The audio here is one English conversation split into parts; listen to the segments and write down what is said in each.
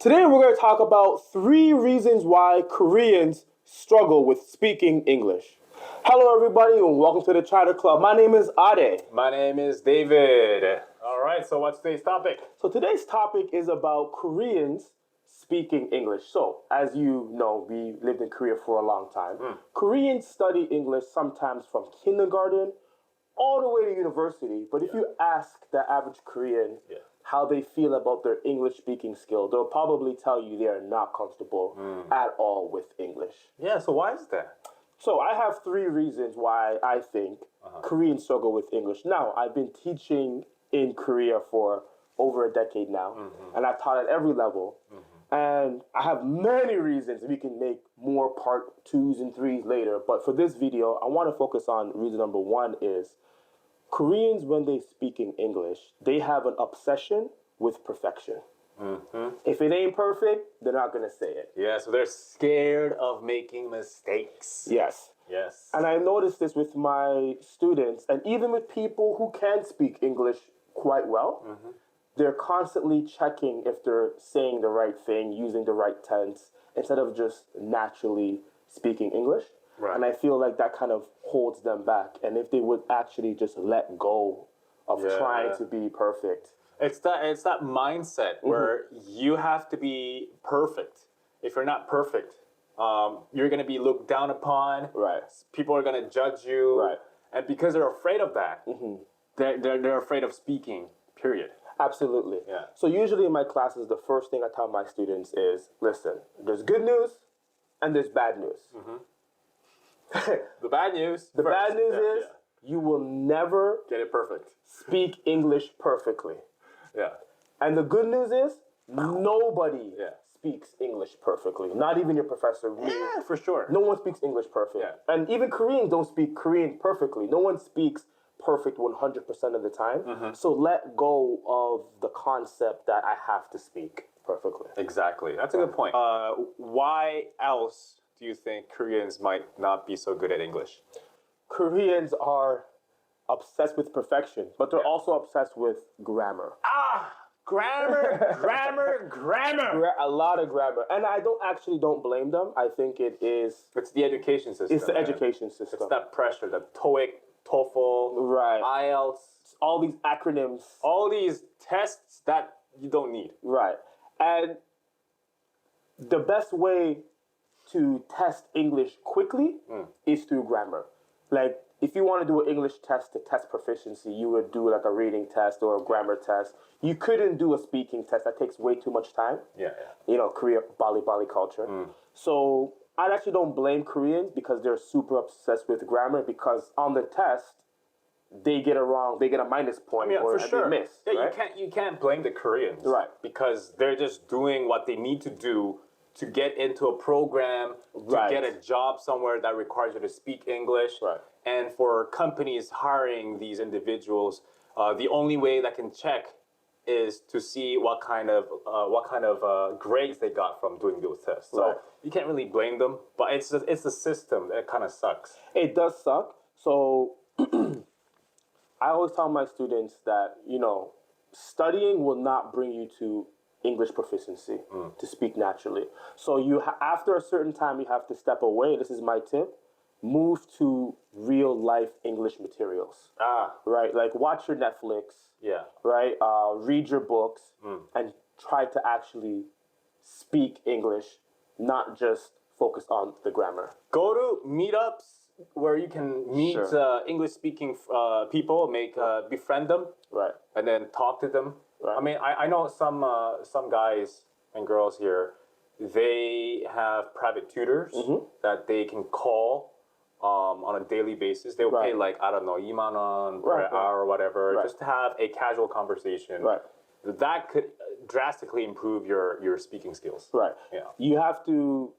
Today we're going to talk about 3 reasons why Koreans struggle with speaking English. Hello everybody and welcome to the China Club. My name is Ade. My name is David. All right, so what's today's topic? So today's topic is about Koreans speaking English. So, as you know, we lived in Korea for a long time. Koreans study English sometimes from kindergarten all the way to university. But if you ask the average Korean how they feel about their English speaking skill, they'll probably tell you they are not comfortable at all with English. Yeah, so why is that? So I have 3 reasons why I think Koreans struggle with English. Now, I've been teaching in Korea for over a decade now, and I've taught at every level. And I have many reasons. We can make more part 2s and 3s later. But for this video, I want to focus on reason number 1 is Koreans, when they speak in English, they have an obsession with perfection. If it ain't perfect, they're not going to say it. Yeah, so they're scared of making mistakes. Yes. Yes. And I noticed this with my students, and even with people who can speak English quite well, they're constantly checking if they're saying the right thing, using the right tense, instead of just naturally speaking English. Right. And I feel like that kind of holds them back. And if they would actually just let go of trying to be perfect. It's that mindset where you have to be perfect. If you're not perfect, you're going to be looked down upon. Right. People are going to judge you. Right. And because they're afraid of that, they're afraid of speaking, period. Absolutely. Yeah. So usually in my classes, the first thing I tell my students is, listen, there's good news and there's bad news. The bad news. The bad news is you will never get it perfect. speak English perfectly. Yeah. And the good news is nobody speaks English perfectly. Not even your professor. Yeah, for sure. No one speaks English perfect. Yeah. And even Koreans don't speak Korean perfectly. No one speaks perfect 100% of the time. So let go of the concept that I have to speak perfectly. Exactly. That's a good point. Why else do you think Koreans might not be so good at English? Koreans are obsessed with perfection, but they're also obsessed with grammar. Grammar. A lot of grammar. And I don't blame them. I think it is... It's the education system. It's the education system. It's that pressure, the TOEIC, TOEFL, Right. IELTS, all these acronyms. all these tests that you don't need. Right. And the best way to test English quickly is through grammar. Like, if you want to do an English test to test proficiency, you would do like a reading test or a grammar test. You couldn't do a speaking test. That takes way too much time. Yeah. You know, Korea, Bali culture. So I actually don't blame Koreans because they're super obsessed with grammar, because on the test, they get it wrong. They get a minus point or for sure. they miss. Yeah, right? you can't blame the Koreans. Right. Because they're just doing what they need to do to get into a program, to get a job somewhere that requires you to speak English. Right. And for companies hiring these individuals, the only way that can check is to see what kind of grades they got from doing those tests. So you can't really blame them, but it's the system that kind of sucks. It does suck. So I always tell my students that, you know, studying will not bring you to English proficiency, to speak naturally. So after a certain time, you have to step away. This is my tip. Move to real life English materials. Right? Like watch your Netflix. Yeah. Right? Read your books and try to actually speak English, not just focus on the grammar. Go to meetups where you can meet English-speaking people, befriend them, Right. and then talk to them. Right. I mean, I know some guys and girls here, they have private tutors that they can call on a daily basis. They will pay like, I don't know, 2만 원 per hour or whatever, just to have a casual conversation. Right. That could drastically improve your speaking skills. Right. Yeah. You have to,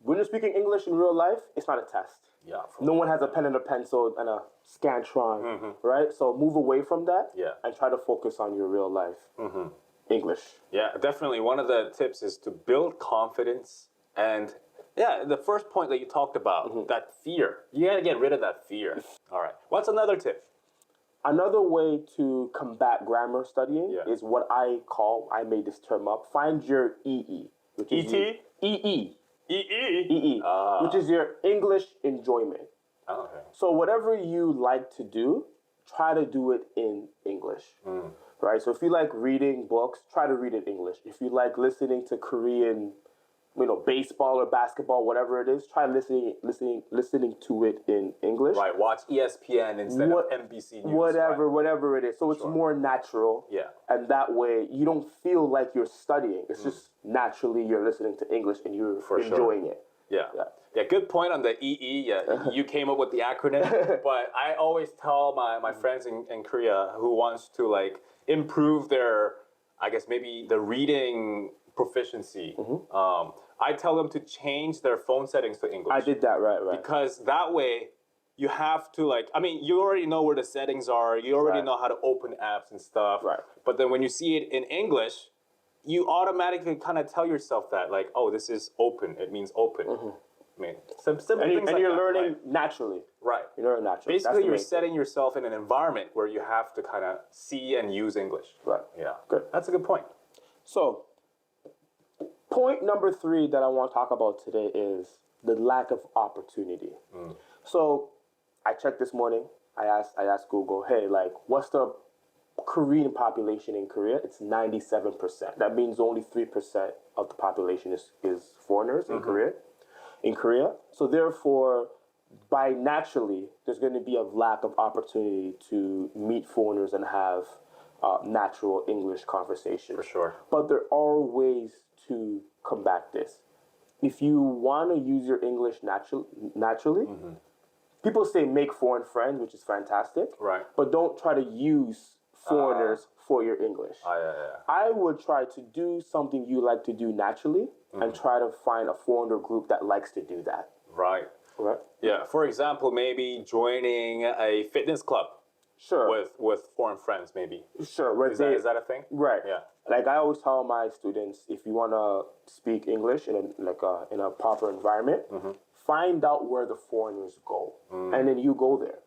when you're speaking English in real life, it's not a test. Yeah. No one has a pen and a pencil and a Scantron, right? So move away from that and try to focus on your real life English. Yeah, definitely. One of the tips is to build confidence. And the first point that you talked about, that fear. You gotta get rid of that fear. All right. What's another tip? Another way to combat grammar studying is what I made this term up. Find your EE, which is ET? EE. EE. Which is your English enjoyment. Oh, okay. So whatever you like to do, try to do it in English. Right? So if you like reading books, try to read it in English. If you like listening to Korean, baseball or basketball, whatever it is, try listening to it in English. Right, watch ESPN instead of NBC News. Whatever it is. So it's more natural. Yeah. And that way you don't feel like you're studying. It's just naturally you're listening to English and you're enjoying it. Yeah, good point on the EE. Yeah, you came up with the acronym, but I always tell my friends in Korea who wants to like improve their, I guess maybe the reading proficiency. I tell them to change their phone settings to English. I did that, right. Because that way you have to you already know where the settings are. You already know how to open apps and stuff. Right. But then when you see it in English, you automatically kind of tell yourself that, like, oh, this is open. It means open. I mean, some simple things and you're that, learning naturally. Right. You're learning naturally. Basically, you're setting yourself in an environment where you have to kind of see and use English. Right. Yeah. Good. That's a good point. So, point number 3 that I want to talk about today is the lack of opportunity. So, I checked this morning. I asked Google, hey, like, what's the Korean population in Korea? It's 97%. That means only 3% of the population is foreigners in Korea. So therefore, by naturally, there's going to be a lack of opportunity to meet foreigners and have natural English conversation. For sure. But there are ways to combat this. If you want to use your English naturally, people say make foreign friends, which is fantastic. Right. But don't try to use foreigners for your English. I would try to do something you like to do naturally and try to find a foreigner group that likes to do that. Right. Right? Yeah. For example, maybe joining a fitness club. Sure. With foreign friends, maybe. Sure. Is that a thing? Right. Yeah. Like I always tell my students, if you want to speak English in a proper environment, find out where the foreigners go, and then you go there.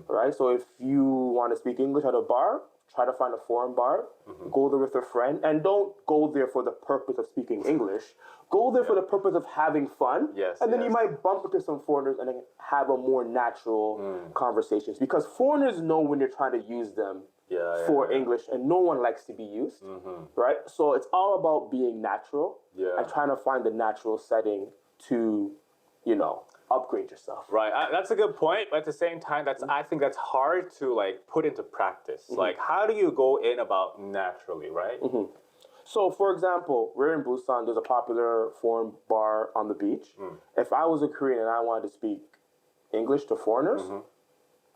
Right. So if you want to speak English at a bar, try to find a foreign bar, go there with a friend, and don't go there for the purpose of speaking English. Go there for the purpose of having fun, and then you might bump into some foreigners and then have a more natural conversations. Because foreigners know when you're trying to use them for English, and no one likes to be used, right? So it's all about being natural and trying to find the natural setting to, upgrade yourself. Right, that's a good point. But at the same time, I think that's hard to like put into practice. Like, how do you go in about naturally, right? So, for example, we're in Busan. There's a popular foreign bar on the beach. If I was a Korean and I wanted to speak English to foreigners,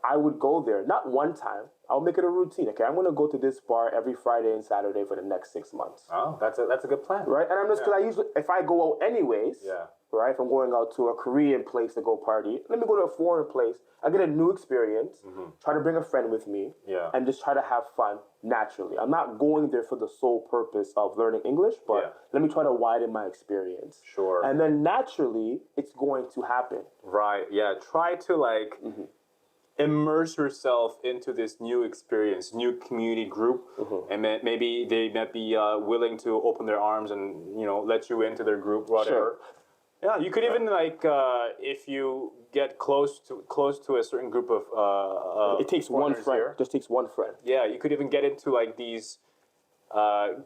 I would go there. Not one time. I'll make it a routine. Okay, I'm going to go to this bar every Friday and Saturday for the next 6 months. Oh, that's a good plan. Right, and I'm just because I usually, if I go out anyways, right, if I'm going out to a Korean place to go party, let me go to a foreign place. I get a new experience. Try to bring a friend with me, and just try to have fun naturally. I'm not going there for the sole purpose of learning English, but let me try to widen my experience. Sure. And then naturally, it's going to happen. Right. Yeah. Try to like immerse yourself into this new experience, new community group, and maybe they might be willing to open their arms and let you into their group, whatever. Sure. Yeah, you could even like if you get close to a certain group of it takes one friend. here. Just takes one friend. Yeah, you could even get into like these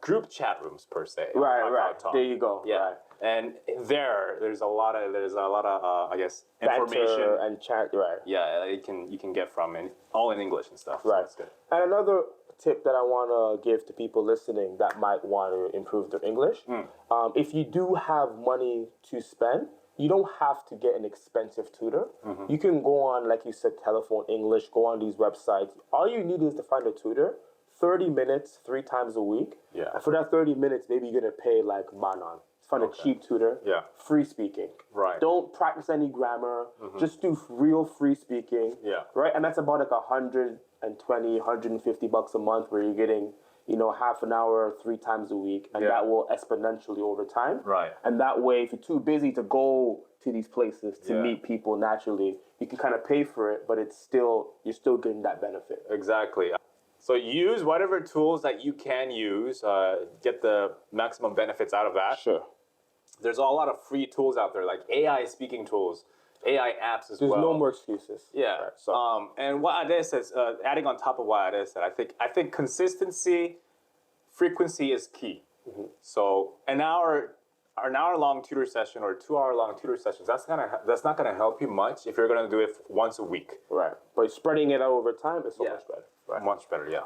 group chat rooms per se. Right. There you go. Yeah. Right. And there's a lot of I guess information Banter and chat. Right. Yeah, you can get from all in English and stuff. So Right. that's good. And another tip that I want to give to people listening that might want to improve their English, if you do have money to spend, you don't have to get an expensive tutor. You can go on, like you said, Telephone English, go on these websites. All you need is to find a tutor, 30 minutes, 3 times a week. Yeah. And for that 30 minutes, maybe you're going to pay like manon. Find a cheap tutor. Yeah. Free speaking. Right. Don't practice any grammar. Just do real free speaking. Yeah. Right? And that's about like $120, $150 a month where you're getting, half an hour 3 times a week, and that will exponentially over time. Right. And that way, if you're too busy to go to these places to meet people naturally, you can kind of pay for it, but you're still getting that benefit. Exactly. So use whatever tools that you can use, get the maximum benefits out of that. Sure. There's a lot of free tools out there, like AI speaking tools, AI apps as well. There's no more excuses. Yeah. Right, so. And what Ade says, adding on top of what Ade said, I think consistency, frequency is key. Mm-hmm. So an hour-long tutor session or 2-hour-long tutor sessions, that's not gonna help you much if you're gonna do it once a week. Right. But spreading it out over time is so much better. Right. Much better, yeah.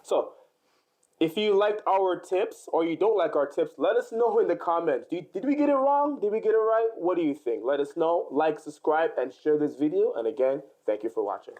So, if you liked our tips or you don't like our tips, let us know in the comments. Did we get it wrong? Did we get it right? What do you think? Let us know. Like, subscribe, and share this video. And again, thank you for watching.